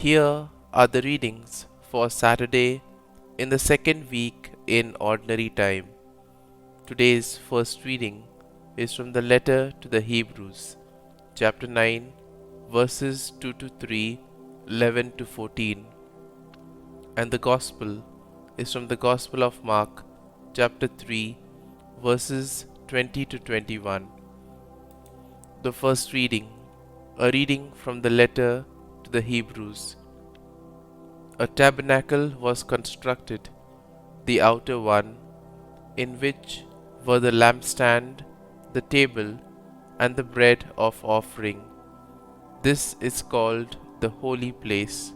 Here are the readings for Saturday in the second week in Ordinary Time. Today's first reading is from the letter to the Hebrews, chapter 9, verses 2 to 3, 11 to 14. And the Gospel is from the Gospel of Mark, chapter 3, verses 20 to 21. The first reading, a reading from the letter to the Hebrews. A tabernacle was constructed, the outer one, in which were the lampstand, the table, and the bread of offering. This is called the holy place.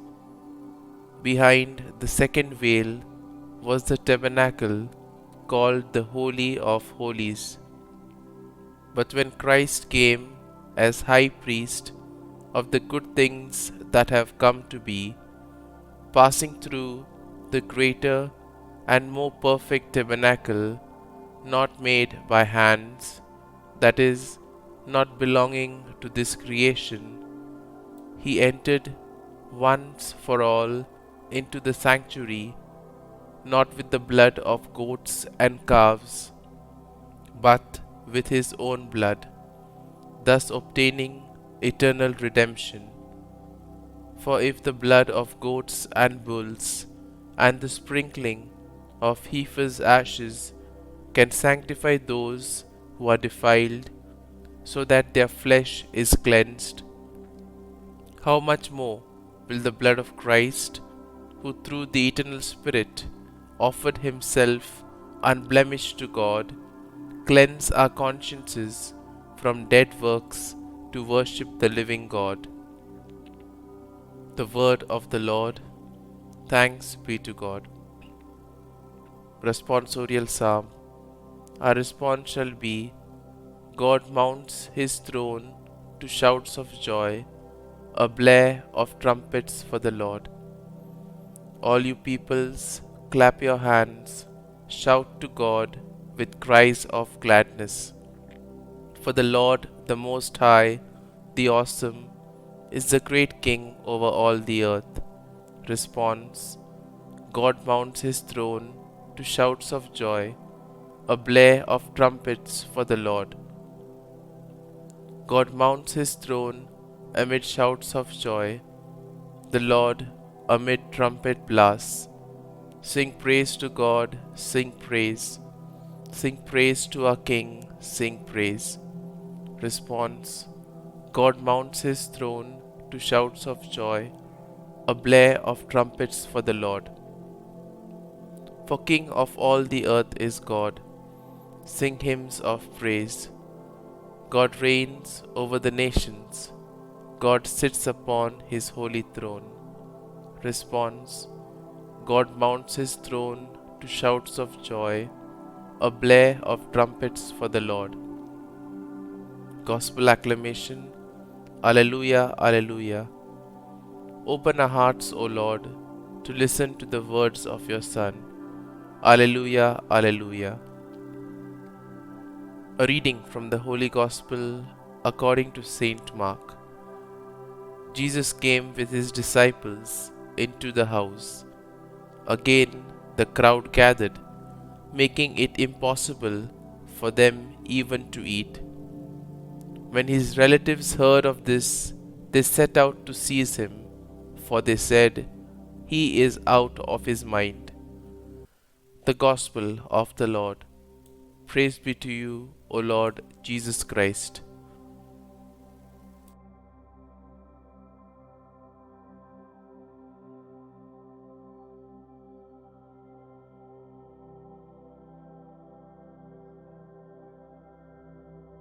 Behind the second veil was the tabernacle called the Holy of Holies. But when Christ came as high priest of the good things that have come to be, passing through the greater and more perfect tabernacle, not made by hands, that is, not belonging to this creation, he entered once for all into the sanctuary, not with the blood of goats and calves, but with his own blood, thus obtaining eternal redemption. For if the blood of goats and bulls and the sprinkling of heifer's ashes can sanctify those who are defiled, so that their flesh is cleansed, how much more will the blood of Christ, who through the eternal Spirit offered himself unblemished to God, cleanse our consciences from dead works to worship the living God. The word of the Lord. Thanks be to God. Responsorial Psalm. Our response shall be, God mounts his throne to shouts of joy, a blare of trumpets for the Lord. All you peoples, clap your hands, shout to God with cries of gladness. For the Lord, the Most High, the Awesome, is the great King over all the earth. Response: God mounts his throne to shouts of joy, a blare of trumpets for the Lord. God mounts his throne amid shouts of joy, the Lord amid trumpet blasts. Sing praise to God, sing praise. Sing praise to our King, sing praise. Response: God mounts his throne to shouts of joy, a blare of trumpets for the Lord. For King of all the earth is God. Sing hymns of praise. God reigns over the nations. God sits upon his holy throne. Response: God mounts his throne to shouts of joy, a blare of trumpets for the Lord. Gospel acclamation. Alleluia, Alleluia. Open our hearts, O Lord, to listen to the words of your Son. Alleluia, Alleluia. A reading from the Holy Gospel according to Saint Mark. Jesus came with his disciples into the house. Again the crowd gathered, making it impossible for them even to eat. When his relatives heard of this, they set out to seize him, for they said, "He is out of his mind." The Gospel of the Lord. Praise be to you, O Lord Jesus Christ.